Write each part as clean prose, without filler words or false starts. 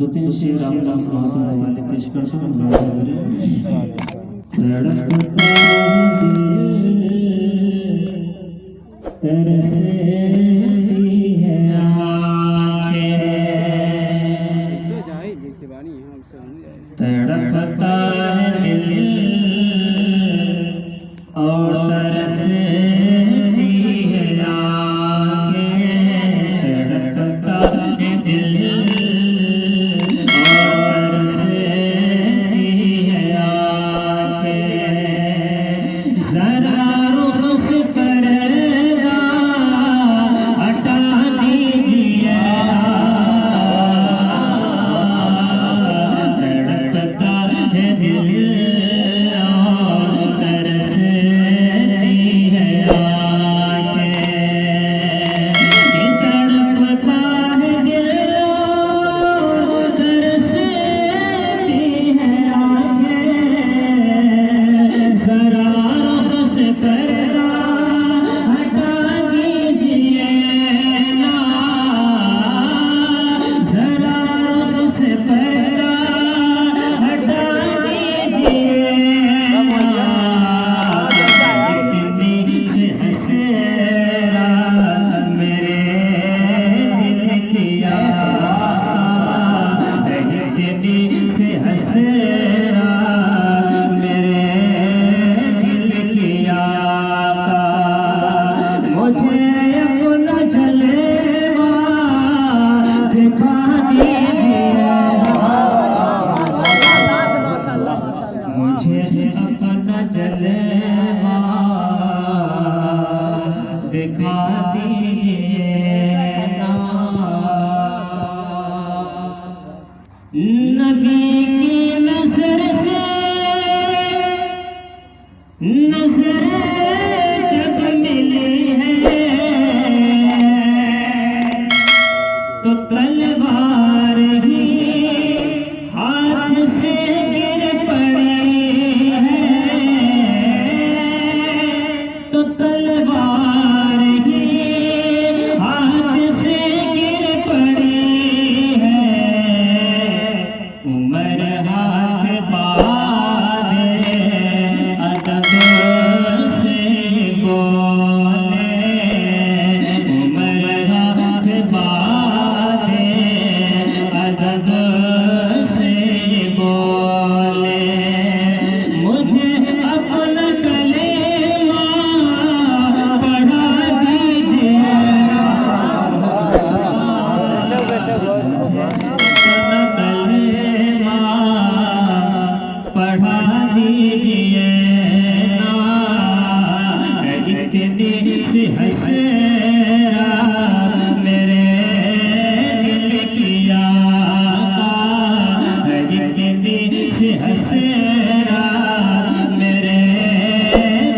दो तीन शेर आपका समातों हवाले पेश करता हूँ। तरसती है आँखें, तड़पता है दिल और तरसती है आँखें, तड़पता है दिल और तरसती है आँखें। जरा रुख से पर्दा हटा दीजिए, तड़पता है दिल और तरसती है आँखें। तड़पता है दिल और तरसती है आँखें। जरा रुख से पर्दा हटा दीजिए ना, जरा रुख से पर्दा हटा दीजिए ना। इतनी से हसेरा मेरे दिल की आका, इतनी से हसेरा मेरे दिल की आका। मुझे अपना जलवा दिखा दीजिए, मुझे अपना जलवा दिखा दीजिए ना। नबी की नजर से नजर जब मिली है तो तलवार ही हाथ से गिर पड़ी है, तो तलवार ही हाथ से गिर पड़ी है। उमर हाथ बांधे अदब से बोले, उमर हाथ बांधे अदब से बोले। मुझे अपना कलेमा पढ़ा दीजिए, अपना कलेमा पढ़ा दीजिए ना। इतनी सी हसेरा मेरे दिल की आका, इतनी सी हसेरा मेरे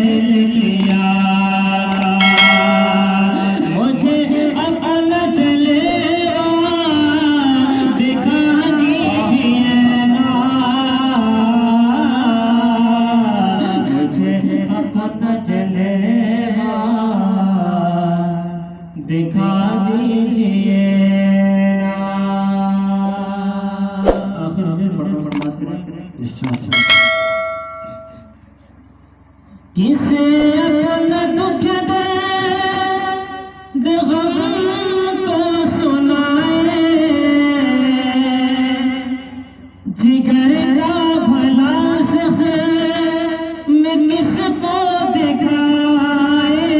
दिल की आका। मुझे अपना जलवा दिखा दीजिए ना, मुझे अपना जलवा दिखा दीजिए ना। आखिर से बड़ा समाज करें किसे अपना दुख दर्द गम को सुनाए, जिगर का भला जख्म किसको दिखाए,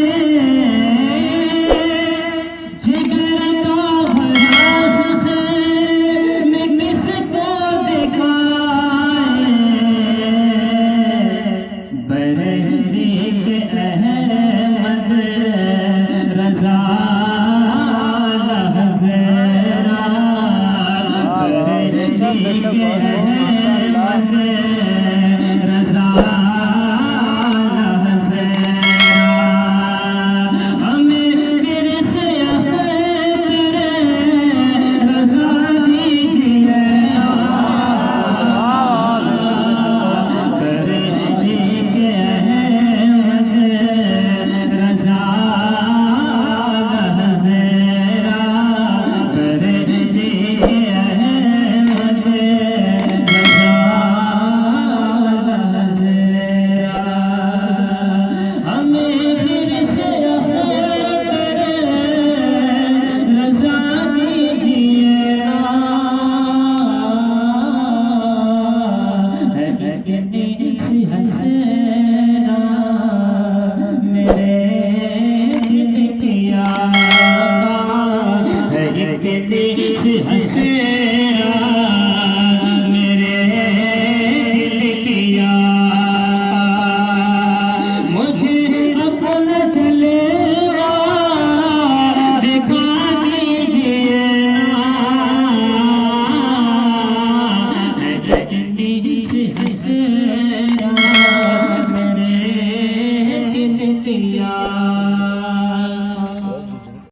जिगर का भला जख्म किसको दिखाए। बरदीक अहमद रज़ा लहज़रा, बरदीक अहमद रज़ा लहज़रा। हमें फिर से अख्तर रज़ा दीजिए, बरदीक अहमद रज़ा लहज़रा, बरदीक अहमद हंसी